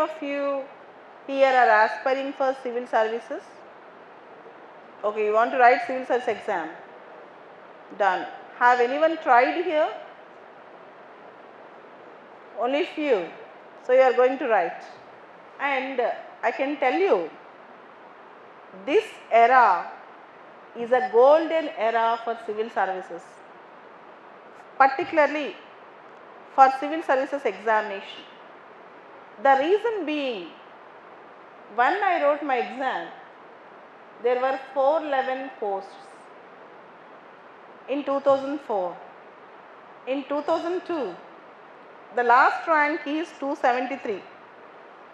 of you here are aspiring for civil services? Okay, you want to write civil service exam. Done. Have anyone tried here? Only few. So you are going to write. And I can tell you, this era is a golden era for civil services, particularly for civil services examination. The reason being, when I wrote my exam, there were 411 posts in 2004. In 2002, the last rank is 273.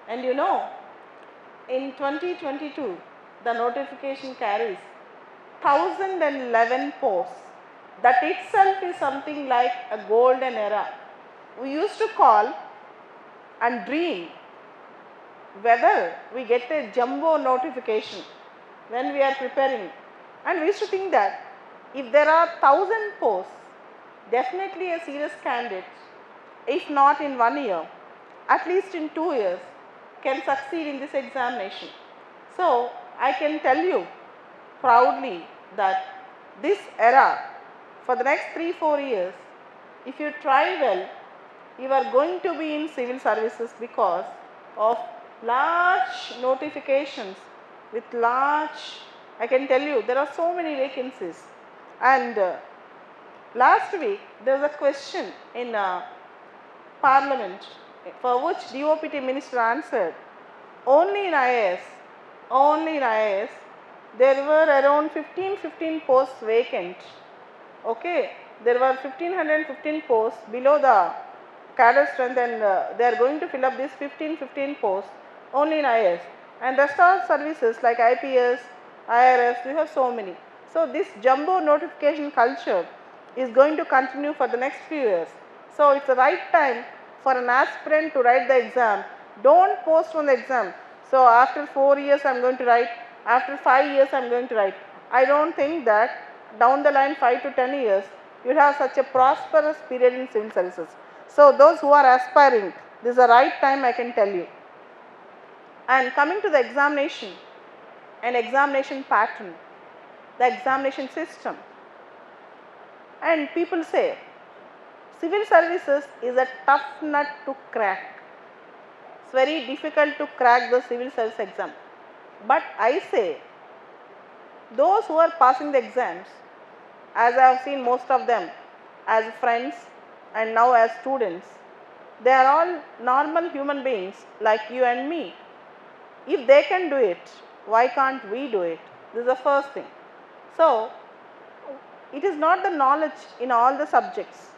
And you know, in 2022, the notification carries 1011 posts. That itself is something like a golden era. We used to call and dream whether we get a jumbo notification when we are preparing. And we used to think that if there are 1000 posts, definitely a serious candidate, if not in 1 year, at least in 2 years, can succeed in this examination. So I can tell you proudly that this era, for the next 3-4 years, if you try well, you are going to be in civil services because of large notifications with large, I can tell you, there are so many vacancies. And last week, there was a question in Parliament for which DOPT minister answered, only in IAS, there were around 15 posts vacant. Okay, there were 1515 posts below the cadre strength, and they are going to fill up these 15 posts only in IAS. And rest of services like IPS, IRS, we have so many. So this jumbo notification culture is going to continue for the next few years. So it's the right time for an aspirant to write the exam. Don't postpone the exam. So after 4 years I am going to write, after 5 years I am going to write. I don't think that down the line 5 to 10 years you will have such a prosperous period in civil services. So those who are aspiring, this is the right time, I can tell you. And coming to the examination and examination pattern, the examination system, and people say civil services is a tough nut to crack. It's very difficult to crack the civil service exam. But I say those who are passing the exams, as I have seen most of them as friends and now as students, they are all normal human beings like you and me. If they can do it, why can't we do it? This is the first thing. So it is not the knowledge in all the subjects.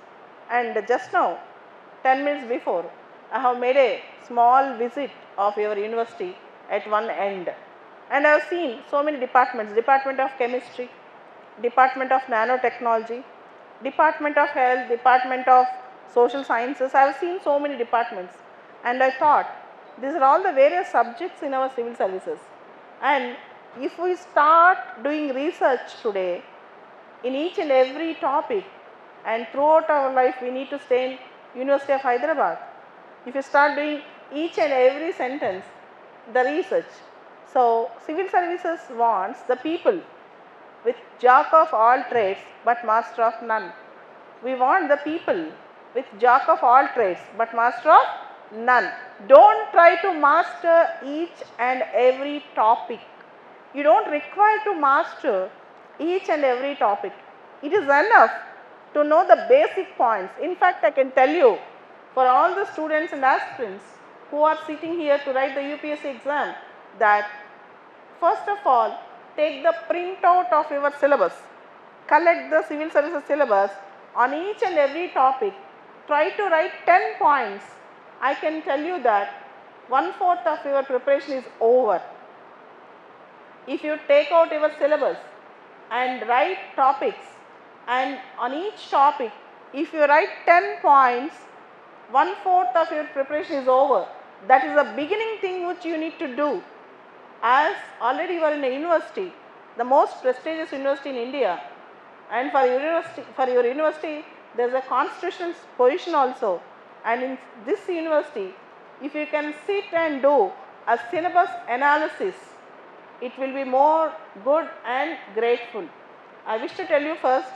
And just now, 10 minutes before, I have made a small visit of your university at one end. And I have seen so many departments, Department of Chemistry, Department of Nanotechnology, Department of Health, Department of Social Sciences. I have seen so many departments. And I thought, these are all the various subjects in our civil services. And if we start doing research today in each and every topic, and throughout our life we need to stay in University of Hyderabad. If you start doing each and every sentence, the research. So civil services wants the people with jack of all trades but master of none. We want the people with jack of all trades but master of none. Don't try to master each and every topic. You don't require to master each and every topic. It is enough to know the basic points. In fact, I can tell you, for all the students and aspirants who are sitting here to write the UPSC exam, that first of all, take the printout of your syllabus, collect the civil services syllabus on each and every topic, try to write 10 points. I can tell you that 1/4 of your preparation is over. If you take out your syllabus and write topics, and on each topic, if you write 10 points, 1/4 of your preparation is over. That is the beginning thing which you need to do. As already you are in a university, the most prestigious university in India, and for your university there is a constitutional position also, and in this university if you can sit and do a syllabus analysis, it will be more good and grateful. I wish to tell you first,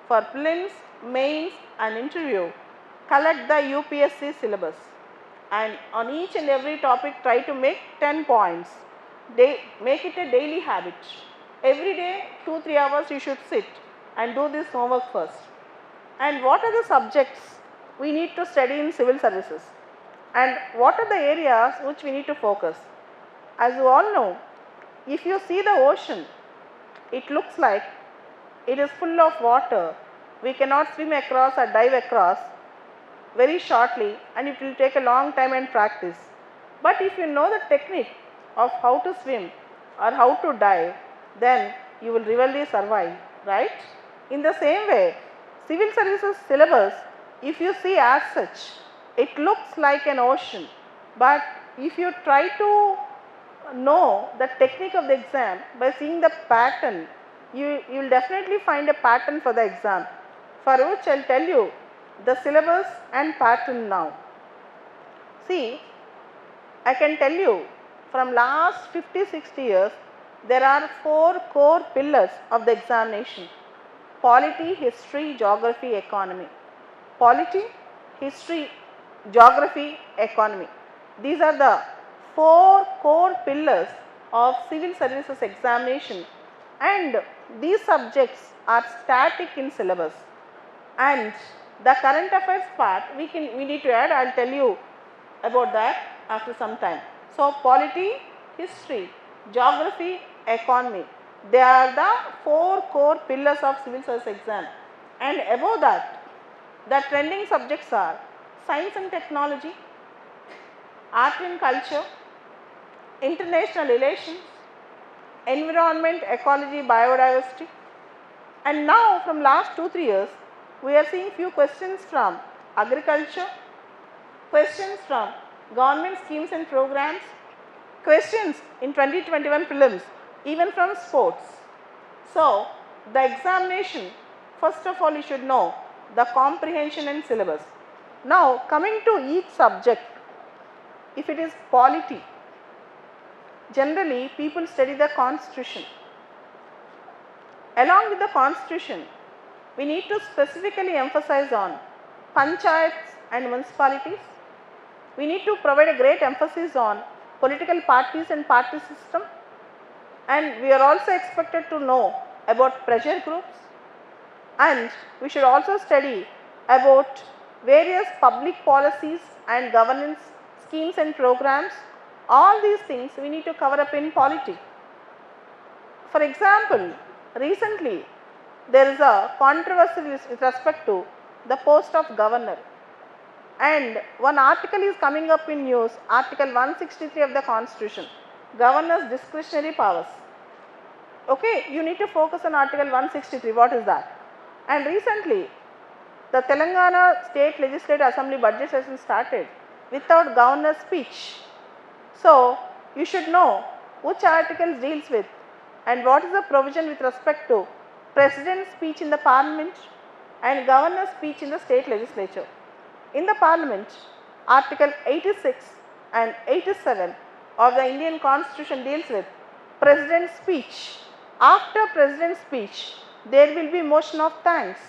for prelims, mains and interview, collect the UPSC syllabus and on each and every topic try to make 10 points. Make it a daily habit. Every day 2-3 hours you should sit and do this homework first. And what are the subjects we need to study in civil services? And what are the areas which we need to focus? As you all know, if you see the ocean, it looks like it is full of water. We cannot swim across or dive across very shortly, and it will take a long time and practice. But if you know the technique of how to swim or how to dive, then you will really survive, right? In the same way, civil services syllabus, if you see as such, it looks like an ocean, but if you try to know the technique of the exam by seeing the pattern, you will definitely find a pattern for the exam, for which I will tell you the syllabus and pattern now. See, I can tell you from last 50-60 years, there are 4 core pillars of the examination: polity, history, geography, economy. Polity, history, geography, economy. These are the 4 core pillars of civil services examination, and these subjects are static in syllabus. And the current affairs part we need to add. I will tell you about that after some time. So, polity, history, geography, economy, they are the 4 core pillars of civil service exam. And above that, the trending subjects are science and technology, art and culture, international relations, environment, ecology, biodiversity. And now from last 2-3 years, we are seeing few questions from agriculture, questions from government schemes and programs, questions in 2021 prelims, even from sports. So, the examination, first of all you should know the comprehension and syllabus. Now, coming to each subject, if it is polity, generally people study the constitution. Along with the constitution, we need to specifically emphasize on panchayats and municipalities. We need to provide a great emphasis on political parties and party system, and we are also expected to know about pressure groups, and we should also study about various public policies and governance schemes and programs. All these things we need to cover up in polity. For example, recently there is a controversy with respect to the post of governor, and one article is coming up in news, article 163 of the constitution, governor's discretionary powers. Okay, you need to focus on article 163, what is that? And recently the Telangana state legislative assembly budget session started without governor's speech. So, you should know which articles deals with and what is the provision with respect to president's speech in the parliament and governor's speech in the state legislature. In the parliament, article 86 and 87 of the Indian constitution deals with president's speech. After president's speech, there will be motion of thanks,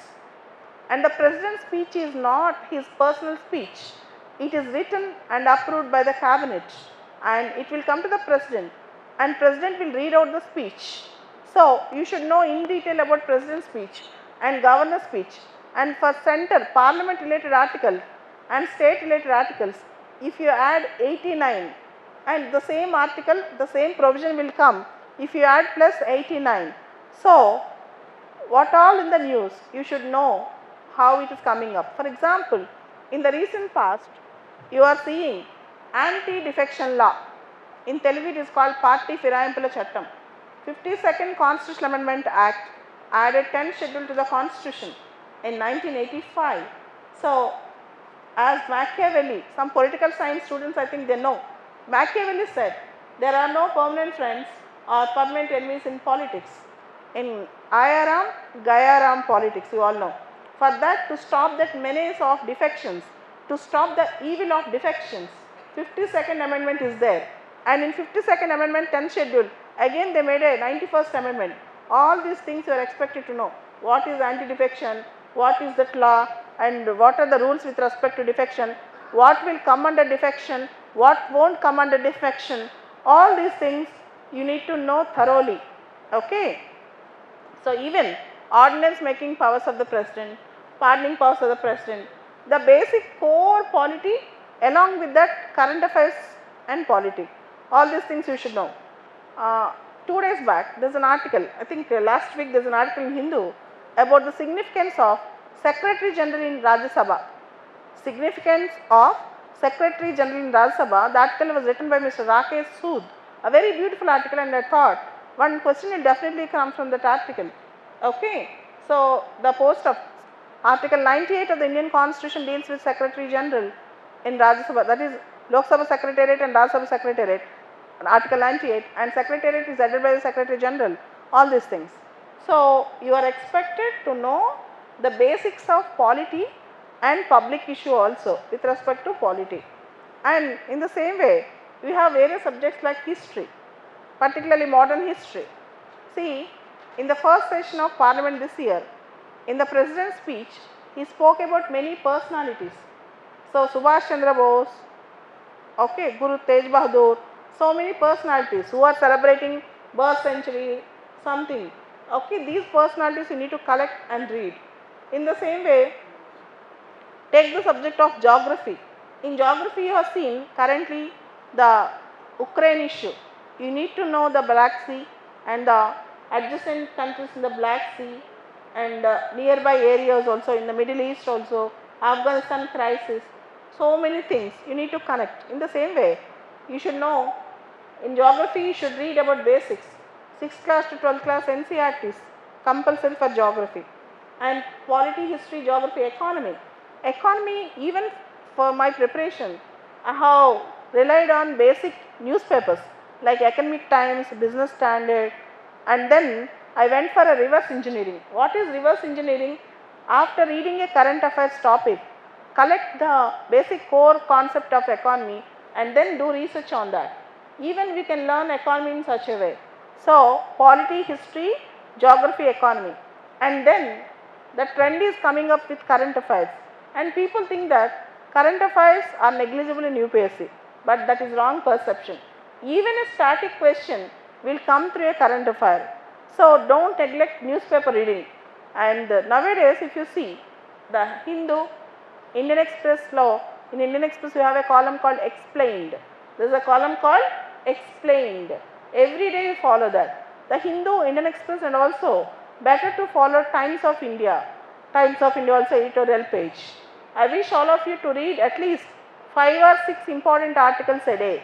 and the president's speech is not his personal speech. It is written and approved by the cabinet, and it will come to the president, and president will read out the speech. So, you should know in detail about president's speech and governor's speech. And for center, parliament related articles and state related articles, if you add 89, and the same article, the same provision will come if you add plus 89. So, what all in the news, you should know how it is coming up. For example, in the recent past, you are seeing anti-defection law. In Telugu it is called Party Firayimpula Chattam. 52nd Constitutional Amendment Act added 10th schedule to the constitution in 1985. So, as Machiavelli, some political science students I think they know, Machiavelli said there are no permanent friends or permanent enemies in politics. In Ayaram, Gayaram politics, you all know. For that, to stop that menace of defections, to stop the evil of defections, 52nd amendment is there, and in 52nd amendment 10th schedule again they made a 91st amendment. All these things you are expected to know. What is anti-defection, what is that law, and what are the rules with respect to defection, what will come under defection, what won't come under defection. All these things you need to know thoroughly. Okay. So, even ordinance making powers of the president, pardoning powers of the president, the basic core polity along with that current affairs and polity, all these things you should know. 2 days back there is an article, I think last week there is an article in Hindu about the significance of Secretary General in Rajya Sabha. Significance of Secretary General in Rajya Sabha. The article was written by Mr. Rakesh Sood, a very beautiful article, and I thought one question will definitely come from that article. Okay. So, the post of Article 98 of the Indian Constitution deals with Secretary General in Rajya Sabha, that is Lok Sabha Secretariat and Rajya Sabha Secretariat, Article 98, and Secretariat is headed by the Secretary General, all these things. So, you are expected to know the basics of polity and public issue also with respect to polity. And in the same way, we have various subjects like history, particularly modern history. See, in the first session of Parliament this year, in the President's speech, he spoke about many personalities. So, Subhash Chandra Bose, okay, Guru Tej Bahadur, so many personalities who are celebrating birth century, something. Okay, these personalities you need to collect and read. In the same way, take the subject of geography. In geography, you have seen currently the Ukraine issue. You need to know the Black Sea and the adjacent countries in the Black Sea and nearby areas also, in the Middle East also, Afghanistan crisis, so many things you need to connect. In the same way, you should know, in geography you should read about basics, 6th class to 12th class NCERTs, compulsory for geography, and polity, history, geography, economy. Economy, even for my preparation, I have relied on basic newspapers like Economic Times, Business Standard, and then I went for a reverse engineering. What is reverse engineering? After reading a current affairs topic, collect the basic core concept of economy and then do research on that. Even we can learn economy in such a way. So, polity, history, geography, economy, and then the trend is coming up with current affairs, and people think that current affairs are negligible in UPSC, but that is wrong perception. Even a static question will come through a current affair. So, do not neglect newspaper reading. And nowadays if you see the Hindu, Indian Express law, in Indian Express we have a column called explained. There is a column called explained. Every day you follow that. The Hindu, Indian Express, and also better to follow Times of India. Times of India also editorial page. I wish all of you to read at least 5 or 6 important articles a day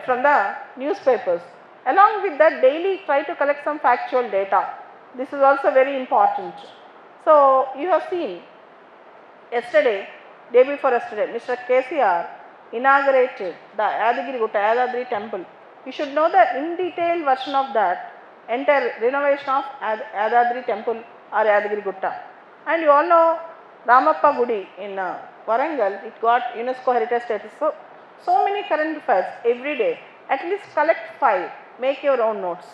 from the newspapers. Along with that, daily try to collect some factual data. This is also very important. So, you have seen yesterday, day before yesterday, Mr. KCR inaugurated the Yadadri temple. You should know the in detail version of that entire renovation of Yadadri temple or Yadagiri Gutta. And you all know Ramappa Gudi in Warangal, it got UNESCO heritage status. So many current affairs every day. At least collect 5, make your own notes.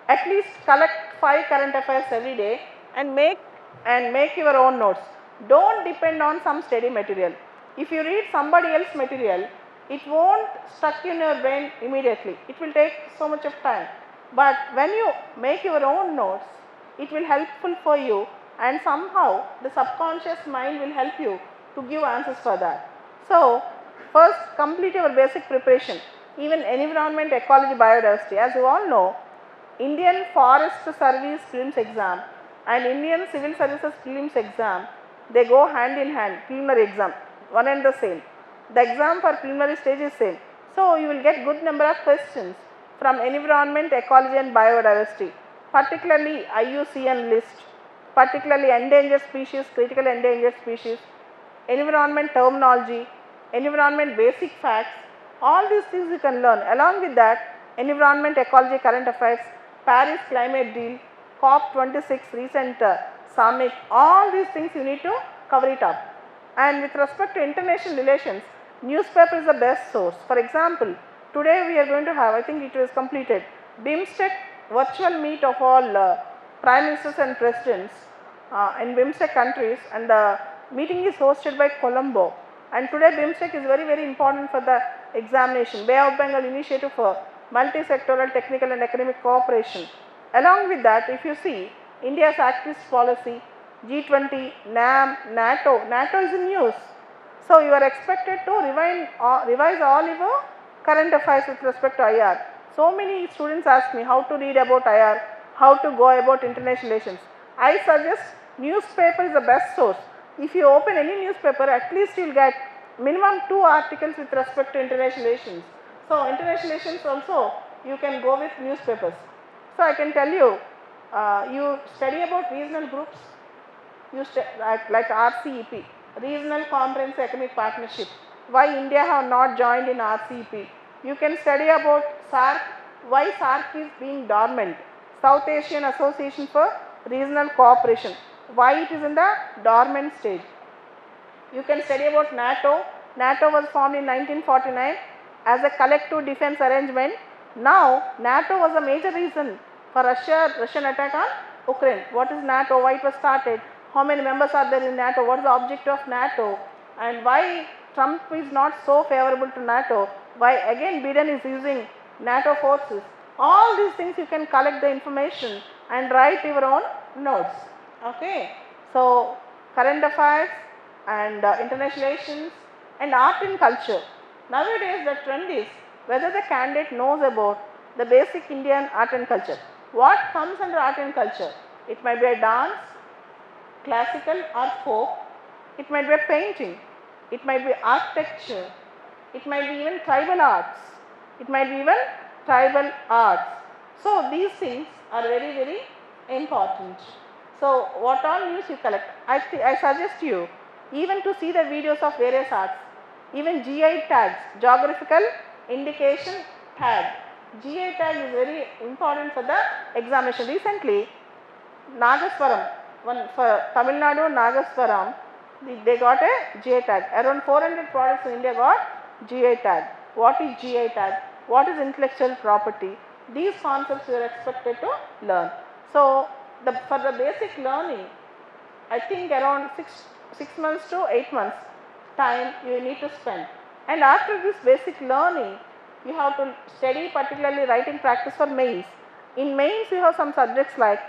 At least collect 5 current affairs every day and make your own notes. Don't depend on some study material. If you read somebody else's material, it won't stuck in your brain immediately. It will take so much of time. But when you make your own notes, it will helpful for you, and somehow the subconscious mind will help you to give answers for that. So, first complete your basic preparation, even environment, ecology, biodiversity. As you all know, Indian Forest Service Prelims exam and Indian Civil Services Prelims exam, they go hand in hand, preliminary exam, one and the same. The exam for preliminary stage is same. So, you will get good number of questions from environment, ecology and biodiversity, particularly IUCN list, particularly endangered species, critical endangered species, environment terminology, environment basic facts, all these things you can learn. Along with that, environment, ecology, current affairs, Paris climate deal, COP26 recent summit, all these things you need to cover it up. And with respect to international relations, Newspaper is the best source. For example, today we are going to have, I think it was completed, BIMSTEC virtual meet of all prime ministers and presidents in BIMSTEC countries, and the meeting is hosted by Colombo. And today BIMSTEC is very, very important for the examination. Bay of Bengal initiative for multi-sectoral technical and academic cooperation. Along with that, if you see India's activist policy, G20, NAM, NATO, NATO is in news. So you are expected to revise all your current affairs with respect to IR. So many students ask me how to read about IR, how to go about international relations. I suggest newspaper is the best source. If you open any newspaper, at least you will get minimum 2 articles with respect to international relations. So international relations also you can go with newspapers. So I can tell you, you study about regional groups, you like RCEP, Regional Comprehensive Economic Partnership. Why India have not joined in RCEP? You can study about SAARC, why SAARC is being dormant, South Asian Association for Regional Cooperation, why it is in the dormant stage. You can study about NATO. NATO was formed in 1949 as a collective defense arrangement. Now, NATO was a major reason for Russian attack on Ukraine. What is NATO? Why it was started? How many members are there in NATO? What is the objective of NATO? And why Trump is not so favorable to NATO? Why again Biden is using NATO forces? All these things you can collect the information and write your own notes. Okay. So, current affairs and international relations and art and culture. Nowadays the trend is whether the candidate knows about the basic Indian art and culture. What comes under art and culture? It might be a dance, classical or folk, it might be a painting, it might be architecture, it might be even tribal arts, it might be even tribal arts. So these things are very, very important. So what all news you collect? I suggest you even to see the videos of various arts, even GI tags, geographical indication tag. GI tag is very important for the examination. Recently, Nagaswaram, one for Tamil Nadu, Nagaswaram, they got a GI tag. Around 400 products in India got GI tag. What is GI tag? What is intellectual property? These concepts you are expected to learn. So, for the basic learning, I think around 6 months to 8 months time you need to spend. And after this basic learning, you have to study particularly writing practice for mains. In mains, you have some subjects like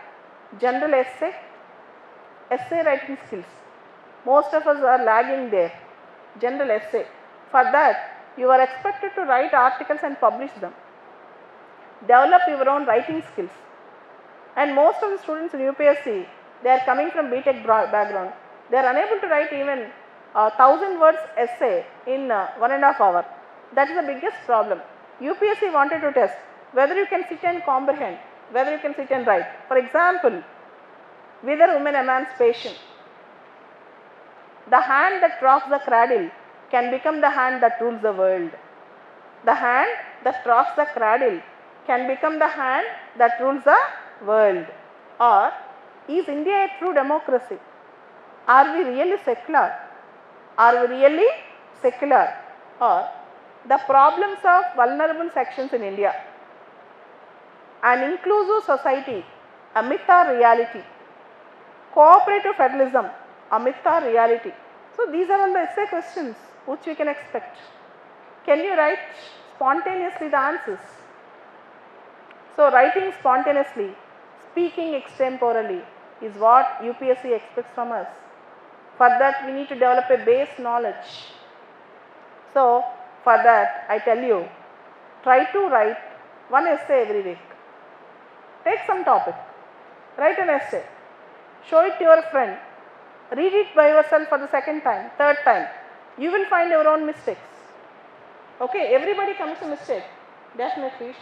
general essay writing skills. Most of us are lagging there. General essay. For that, you are expected to write articles and publish them. Develop your own writing skills. And most of the students in UPSC, they are coming from BTech background. They are unable to write even 1000 words essay in 1.5 hours. That is the biggest problem. UPSC wanted to test whether you can sit and comprehend, whether you can sit and write. For example, whether women emancipation. The hand that rocks the cradle can become the hand that rules the world. The hand that rocks the cradle can become the hand that rules the world. Or, is India a true democracy? Are we really secular? Are we really secular? Or, the problems of vulnerable sections in India. An inclusive society, a myth or reality. Cooperative federalism, a myth or reality. So these are all the essay questions which we can expect. Can you write spontaneously the answers? So writing spontaneously, speaking extemporally is what UPSC expects from us. For that we need to develop a base knowledge. So for that I tell you, try to write one essay every week. Take some topic, write an essay, show it to your friend, read it by yourself for the second time, third time. You will find your own mistakes. Okay, everybody comes to mistake, definitely.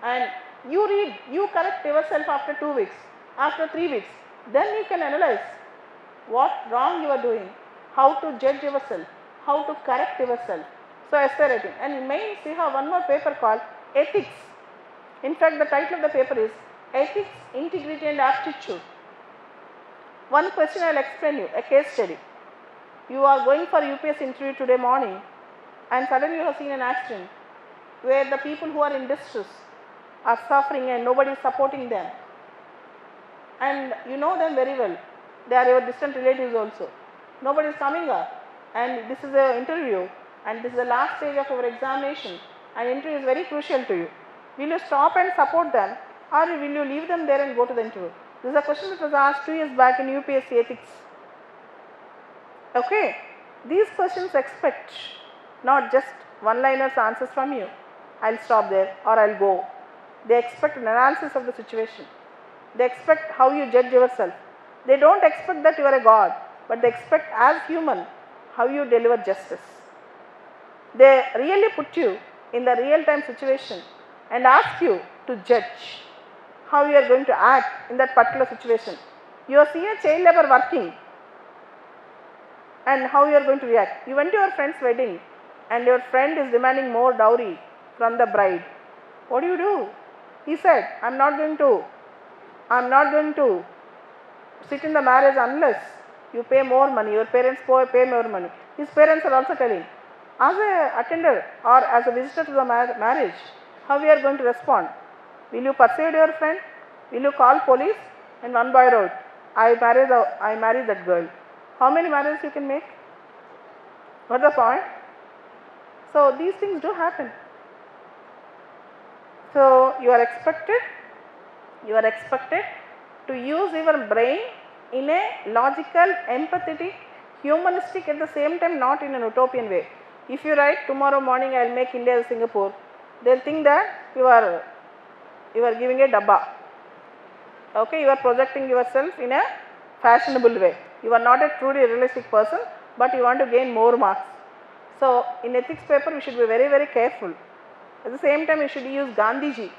And you read, you correct yourself after 2 weeks, after 3 weeks. Then you can analyze what wrong you are doing, how to judge yourself, how to correct yourself. So essay writing. And in mains we have one more paper called ethics. In fact, the title of the paper is Ethics, Integrity and Aptitude. One question I will explain you, a case study. You are going for UPSC interview today morning. and suddenly you have seen an accident where the people who are in distress are suffering and nobody is supporting them, and you know them very well, they are your distant relatives also, nobody is coming up, and this is an interview and this is the last stage of your examination and interview is very crucial to you. Will you stop and support them, or will you leave them there and go to the interview? This is a question that was asked 2 years back in UPSC ethics. Okay, these questions expect not just one-liners answers from you, I'll stop there or I'll go. They expect an analysis of the situation. They expect how you judge yourself. They don't expect that you are a god, but they expect as human how you deliver justice. They really put you in the real-time situation and ask you to judge how you are going to act in that particular situation. You are seeing a child labor working and how you are going to react. You went to your friend's wedding and your friend is demanding more dowry from the bride. What do? He said, I'm not going to sit in the marriage unless you pay more money, your parents pay more money. His parents are also telling, as a attender or as a visitor to the marriage, how we are going to respond? Will you persuade your friend? Will you call police? And one boy wrote, I married that girl. How many marriages you can make? What's the point? So these things do happen. So you are expected to use your brain in a logical, empathetic, humanistic, at the same time not in an utopian way. If you write tomorrow morning I will make India as Singapore, they will think that you are giving a dabba. Okay, you are projecting yourself in a fashionable way. You are not a truly realistic person, but you want to gain more marks. So in ethics paper we should be very, very careful. At the same time we should use Gandhiji.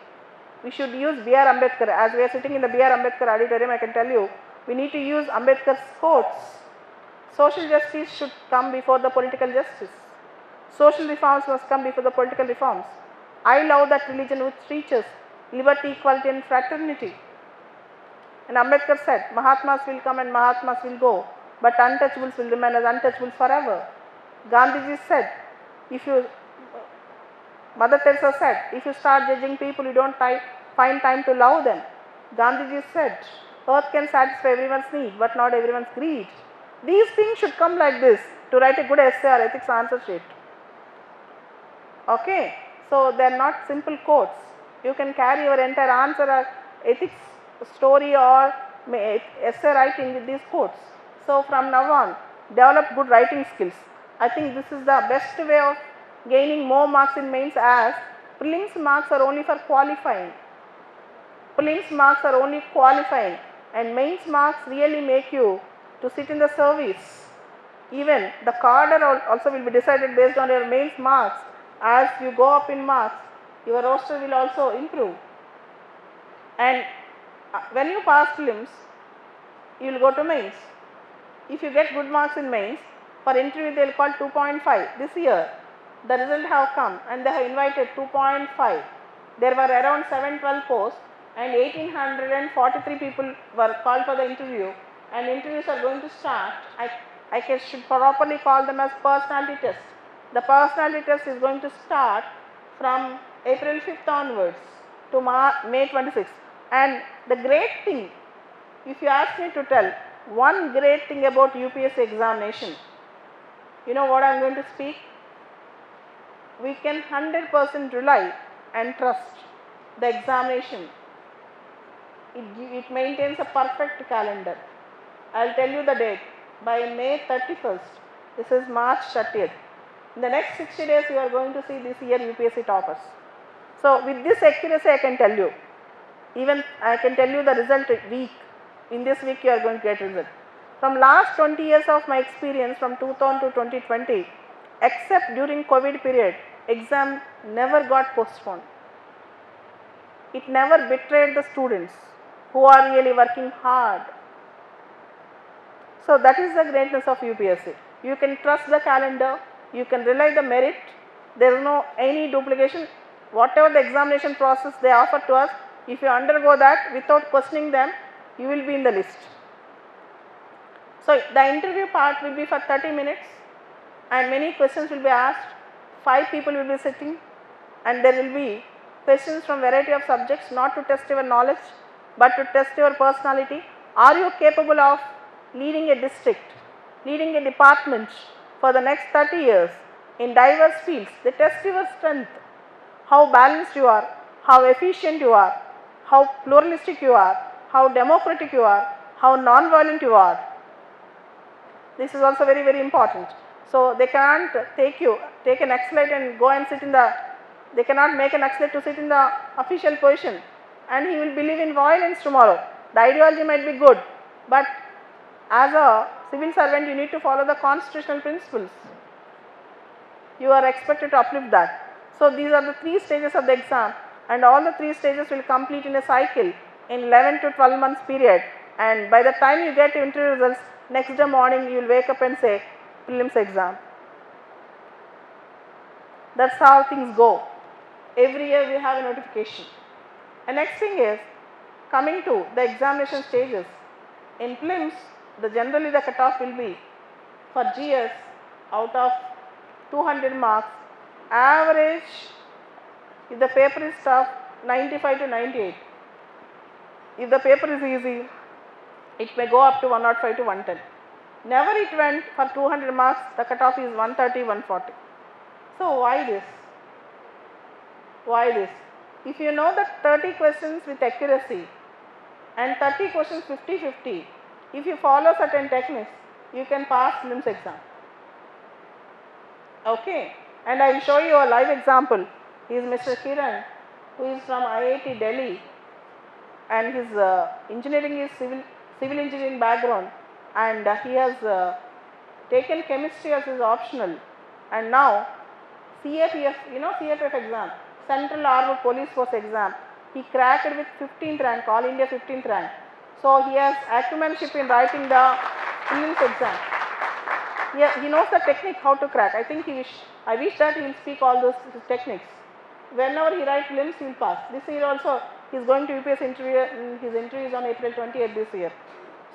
We should use B.R. Ambedkar. As we are sitting in the B.R. Ambedkar auditorium, I can tell you, we need to use Ambedkar's quotes. Social justice should come before the political justice. Social reforms must come before the political reforms. I love that religion which teaches liberty, equality and fraternity. And Ambedkar said, Mahatmas will come and Mahatmas will go, but untouchables will remain as untouchable forever. Gandhiji said, Mother Teresa said, if you start judging people, you don't find time to love them. Gandhiji said, earth can satisfy everyone's need, but not everyone's greed. These things should come like this to write a good essay or ethics answer sheet. Okay, so they are not simple quotes. You can carry your entire answer or ethics story or essay writing with these quotes. So from now on, develop good writing skills. I think this is the best way of gaining more marks in mains, as prelims marks are only for qualifying. Prelims marks are only qualifying, and mains marks really make you to sit in the service. Even the cadre also will be decided based on your mains marks. As you go up in marks, your roster will also improve. And when you pass prelims, you will go to mains. If you get good marks in mains, for interview they will call 2.5. This year, the result have come and they have invited 2.5. There were around 712 posts and 1843 people were called for the interview, and interviews are going to start. I should properly call them as personality test. The personality test is going to start from April 5th onwards to May 26th. And the great thing, if you ask me to tell one great thing about UPSC examination, you know what I am going to speak? We can 100% rely and trust the examination. It maintains a perfect calendar. I will tell you the date. By May 31st, this is March 30th. In the next 60 days, you are going to see this year UPSC toppers. So with this accuracy, I can tell you. Even I can tell you the result week. In this week, you are going to get result. From last 20 years of my experience, from 2000 to 2020, except during COVID period, exam never got postponed. It never betrayed the students who are really working hard. So that is the greatness of UPSC. You can trust the calendar, you can rely the merit, there is no any duplication. Whatever the examination process they offer to us, if you undergo that without questioning them, you will be in the list. So the interview part will be for 30 minutes and many questions will be asked. 5 people will be sitting, and there will be questions from variety of subjects, not to test your knowledge but to test your personality. Are you capable of leading a district, leading a department for the next 30 years in diverse fields? They test your strength, how balanced you are, how efficient you are, how pluralistic you are, how democratic you are, how non-violent you are. This is also very, very important. So, they can't take an Naxalite and go and sit in the, they cannot make an Naxalite to sit in the official position, and he will believe in violence tomorrow. The ideology might be good, but as a civil servant you need to follow the constitutional principles. You are expected to uplift that. So, these are the 3 stages of the exam, and all the 3 stages will complete in a cycle in 11 to 12 months period, and by the time you get interview results, next day morning you will wake up and say prelims exam. That is how things go. Every year we have a notification. And next thing is coming to the examination stages. In prelims, generally the cutoff will be for GS out of 200 marks, average if the paper is tough 95 to 98. If the paper is easy, it may go up to 105 to 110. Never it went for 200 marks, the cutoff is 130, 140. So, why this? Why this? If you know that 30 questions with accuracy and 30 questions 50-50, if you follow certain techniques, you can pass prelims exam. Okay, and I will show you a live example. He is Mr. Kiran, who is from IIT Delhi, and his engineering is civil engineering background, and he has taken chemistry as his optional, and now CAPF, CAPF exam, Central Armed Police Force exam, he cracked with 15th rank, All India 15th rank. So, he has acumenship in writing the prelims exam. He knows the technique how to crack. I think I wish that he will speak all those techniques. Whenever he writes prelims, he will pass. This year also, he is going to UPSC interview. His interview is on April 28th this year.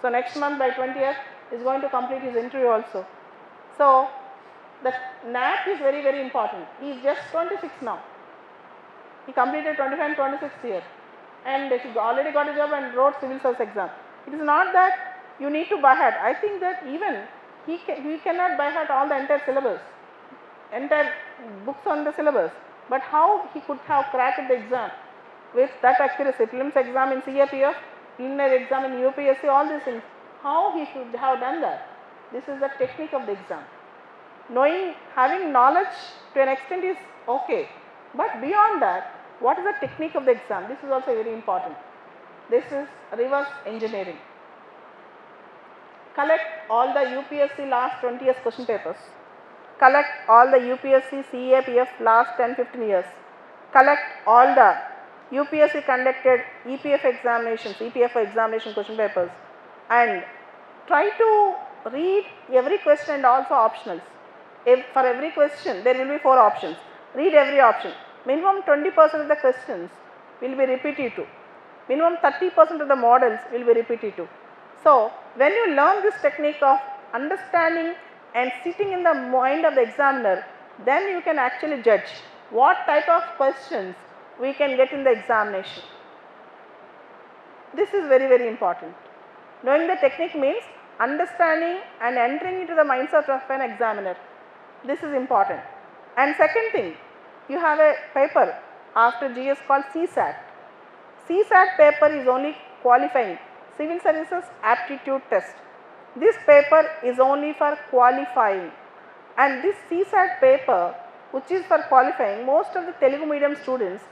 So, next month by 20th, he is going to complete his interview also. So, the NAP is very, very important. He is just 26 now. He completed 25 and 26th year, and he already got a job and wrote civil service exam. It is not that you need to by heart. I think that even he cannot by heart all the entire syllabus, entire books on the syllabus, but how he could have cracked the exam with that accuracy, prelims exam in CAPF, preliminary exam in UPSC, all these things, how he should have done that. This is the technique of the exam. Having knowledge to an extent is okay, but beyond that, what is the technique of the exam? This is also very important. This is reverse engineering. Collect all the UPSC last 20 years question papers. Collect all the UPSC CAPF last 10-15 years. Collect all the UPSC conducted EPF examination question papers, and try to read every question and also optionals. For every question there will be 4 options. Read every option. Minimum 20% of the questions will be repetitive. Minimum 30% of the models will be repetitive. So, when you learn this technique of understanding and sitting in the mind of the examiner, then you can actually judge what type of questions we can get in the examination. This is very, very important. Knowing the technique means understanding and entering into the mindset of an examiner. This is important. And second thing, you have a paper after GS called CSAT. CSAT paper is only qualifying, Civil Services Aptitude Test. This paper is only for qualifying, and this CSAT paper, which is for qualifying, most of the Telugu medium students,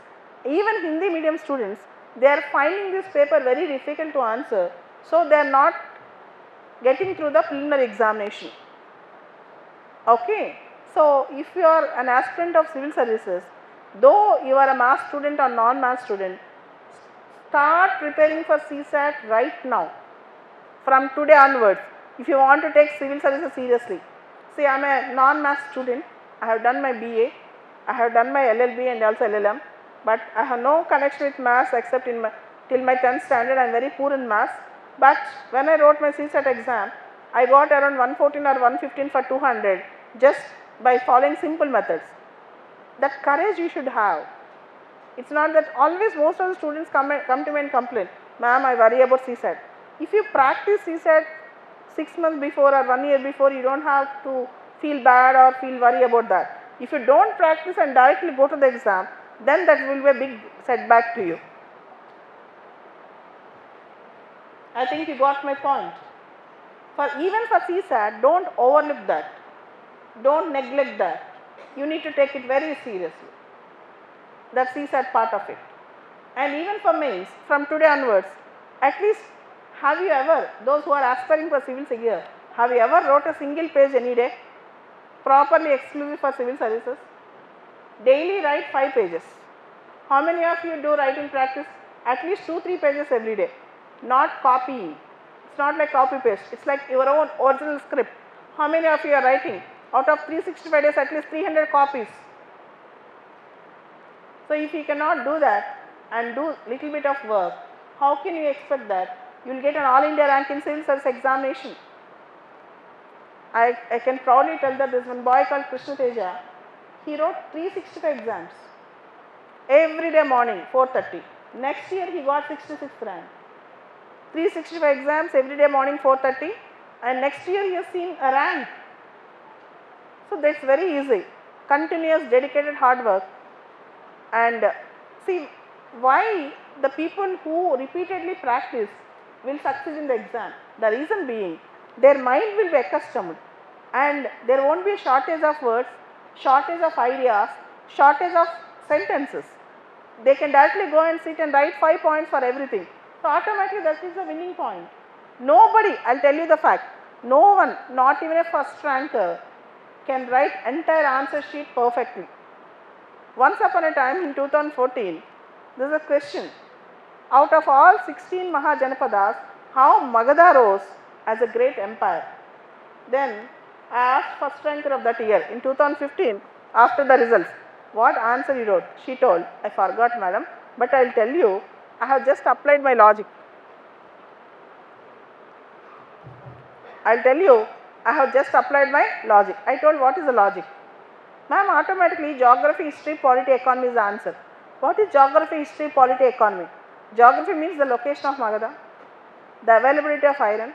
even Hindi medium students, they are finding this paper very difficult to answer, so they are not getting through the preliminary examination. Okay. So, if you are an aspirant of civil services, though you are a maths student or non-maths student, start preparing for CSAT right now, from today onwards, if you want to take civil services seriously. See, I am a non-maths student, I have done my BA, I have done my LLB and also LLM, but I have no connection with maths except till my 10th standard. I am very poor in maths, but when I wrote my CSAT exam, I got around 114 or 115 for 200 just by following simple methods. that courage you should have. It's not that always most of the students come to me and complain, ma'am, I worry about CSAT. If you practice CSAT 6 months before or 1 year before, you don't have to feel bad or feel worry about that. If you don't practice and directly go to the exam, then that will be a big setback to you. I think you got my point. Even for CSAT, don't overlook that. Don't neglect that. You need to take it very seriously. That's CSAT part of it. And even for mains, from today onwards, at least have you ever, those who are aspiring for civil here, have you ever wrote a single page any day, properly exclusive for civil services? Daily write 5 pages. How many of you do writing practice? At least 2-3 pages every day, not copying. It's not like copy paste, it's like your own original script. How many of you are writing? Out of 365 days, at least 300 copies. So if you cannot do that and do little bit of work, how can you expect that you will get an all India rank in civil service examination? I can proudly tell that there is one boy called Krishna Teja. He wrote 365 exams every day morning 4:30. Next year he got 66th rank. 365 exams every day morning 4:30, and next year he has seen a rank. So that's very easy. Continuous, dedicated hard work. And see why the people who repeatedly practice will succeed in the exam. The reason being, their mind will be accustomed and there won't be a shortage of words, shortage of ideas, shortage of sentences. They can directly go and sit and write 5 points for everything. So automatically that is the winning point. Nobody, I'll tell you the fact, no one, not even a first ranker, can write entire answer sheet perfectly. Once upon a time in 2014, there is a question, out of all 16 Mahajanapadas, how Magadha rose as a great empire? Then I asked first ranker of that year in 2015 after the results, what answer he wrote? She told, I forgot madam, but I will tell you, I have just applied my logic. I will tell you, I have just applied my logic. I told, what is the logic? Ma'am, automatically geography, history, polity, economy is the answer. What is geography, history, polity, economy? Geography means the location of Magadha, the availability of iron,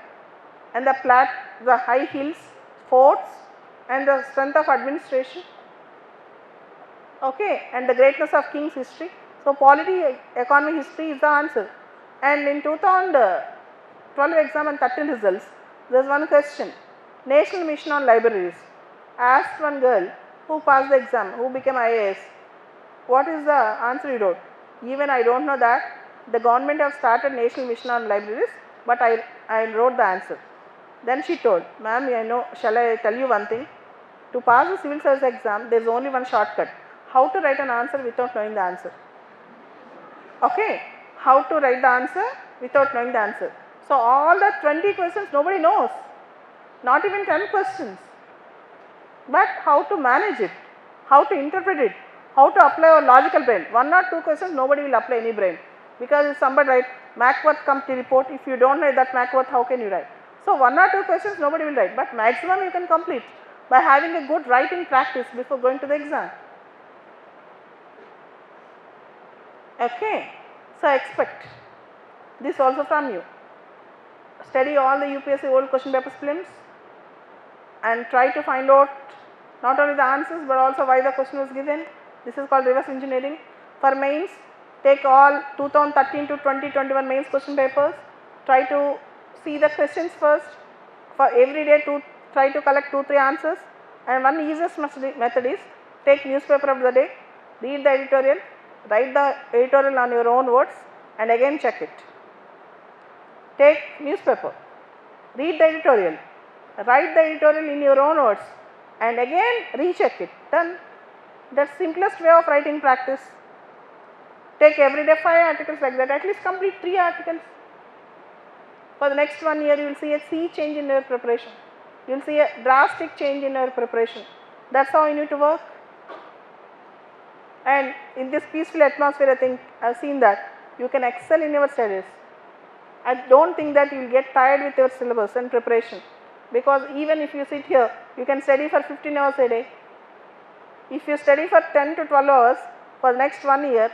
and the high hills, forts, and the strength of administration, okay, and the greatness of king's history. So polity, economy, history is the answer. And in 2012 exam and 13 results, there is one question, National Mission on Libraries. I asked one girl who passed the exam, who became IAS, what is the answer he wrote? Even I don't know that. The government have started National Mission on Libraries, but I wrote the answer. Then she told, ma'am, I know, shall I tell you one thing? To pass the civil service exam, there is only one shortcut. How to write an answer without knowing the answer. Okay, how to write the answer without knowing the answer. So all the 20 questions nobody knows, not even 10 questions. But how to manage it, how to interpret it, how to apply our logical brain. 1 or 2 questions nobody will apply any brain, because if somebody write Mackworth committee report, if you don't write that Mackworth, how can you write? So 1 or 2 questions nobody will write, but maximum you can complete by having a good writing practice before going to the exam. Okay, so expect this also from you. Study all the UPSC old question papers films and try to find out not only the answers but also why the question was given. This is called reverse engineering. For mains, take all 2013 to 2021 mains question papers. Try to see the questions first. For every day, try to collect 2-3 answers. And one easiest method is take newspaper of the day, read the editorial, write the editorial on your own words, and again check it. Take newspaper, read the editorial, write the editorial in your own words, and again recheck it. Then the simplest way of writing practice. Take every day 5 articles like that, at least complete 3 articles. For the next 1 year, you will see a sea change in your preparation. You will see a drastic change in your preparation. That's how you need to work. And in this peaceful atmosphere, I think I have seen that you can excel in your studies. I don't think that you will get tired with your syllabus and preparation, because even if you sit here, you can study for 15 hours a day. If you study for 10 to 12 hours for next 1 year,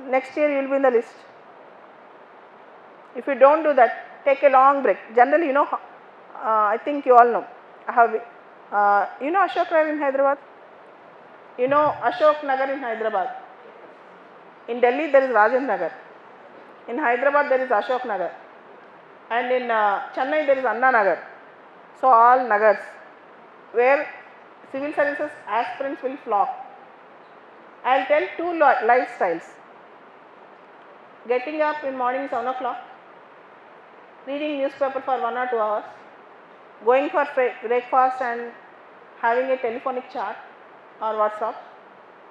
next year you will be in the list. If you don't do that, take a long break. Generally, I think you all know. I have, you know Ashok Nagar in Hyderabad? You know Ashok Nagar in Hyderabad. In Delhi there is Rajendra Nagar. In Hyderabad there is Ashok Nagar. And in Chennai there is Anna Nagar. So all Nagars where civil services aspirants will flock. I will tell two lifestyles. Getting up in morning 7 o'clock, reading newspaper for 1 or 2 hours, going for breakfast and having a telephonic chat or WhatsApp,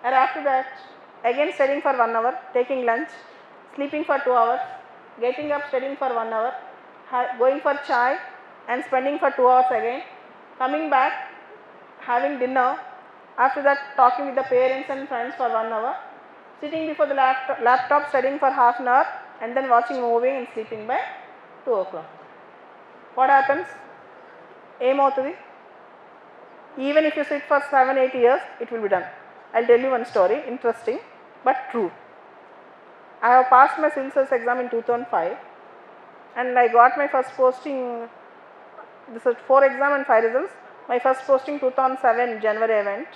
and after that again studying for 1 hour, taking lunch, sleeping for 2 hours, getting up studying for 1 hour, going for chai and spending for 2 hours again, coming back, having dinner, after that talking with the parents and friends for 1 hour, sitting before the laptop studying for half an hour and then watching movie and sleeping by 2 o'clock. What happens? Emotudi. Even if you sit for 7-8 years, it will be done. I will tell you one story, interesting but true. I have passed my civil service exam in 2005 and I got my first posting, this is 4 exam and 5 results. My first posting 2007 January I went,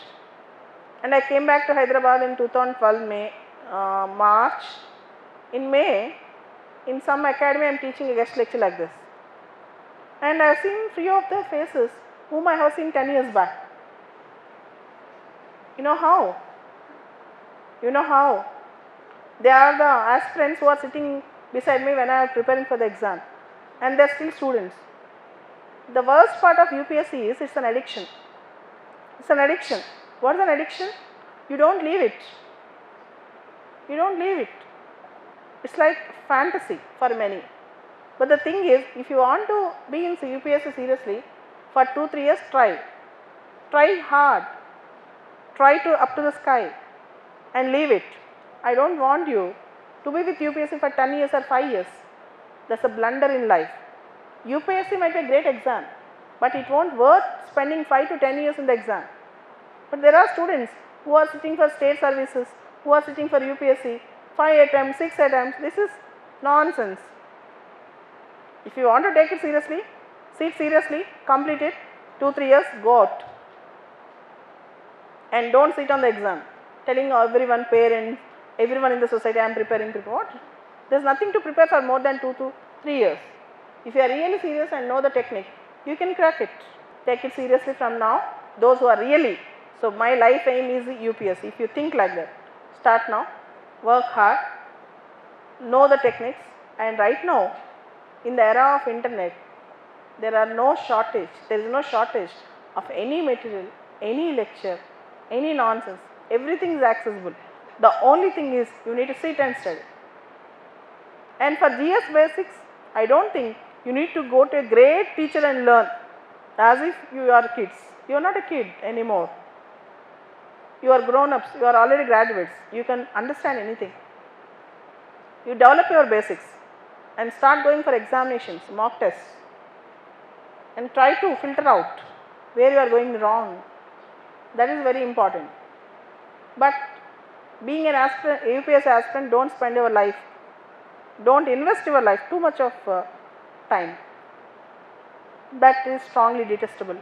and I came back to Hyderabad in 2012 March. In May, in some academy I am teaching a guest lecture like this, and I have seen few of the faces whom I have seen 10 years back. You know how? You know how? They are the aspirants who are sitting beside me when I am preparing for the exam, and they are still students. The worst part of UPSC is it's an addiction. It's an addiction. What is an addiction? You don't leave it. You don't leave it. It's like fantasy for many. But the thing is, if you want to be in UPSC seriously, for 2-3 years try. Try hard. Try to up to the sky and leave it. I don't want you to be with UPSC for 10 years or 5 years. That's a blunder in life. UPSC might be a great exam, but it won't worth spending 5 to 10 years in the exam. But there are students who are sitting for state services, who are sitting for UPSC, 5 attempts, 6 attempts. This is nonsense. If you want to take it seriously, sit seriously, complete it, 2-3 years, go out. And don't sit on the exam, telling everyone, parents, everyone in the society, I am preparing. What? There is nothing to prepare for more than 2 to 3 years. If you are really serious and know the technique, you can crack it. Take it seriously from now, those who are really. So my life aim is UPSC. If you think like that, start now, work hard, know the techniques, and right now, in the era of internet, there is no shortage of any material, any lecture, any nonsense. Everything is accessible. The only thing is you need to sit and study. And for GS basics, I don't think you need to go to a great teacher and learn as if you are kids. You are not a kid anymore. You are grown-ups, you are already graduates. You can understand anything. You develop your basics and start going for examinations, mock tests, and try to filter out where you are going wrong. That is very important. But being an aspirant, UPSC aspirant, don't spend your life, don't invest your life too much of time. That is strongly detestable.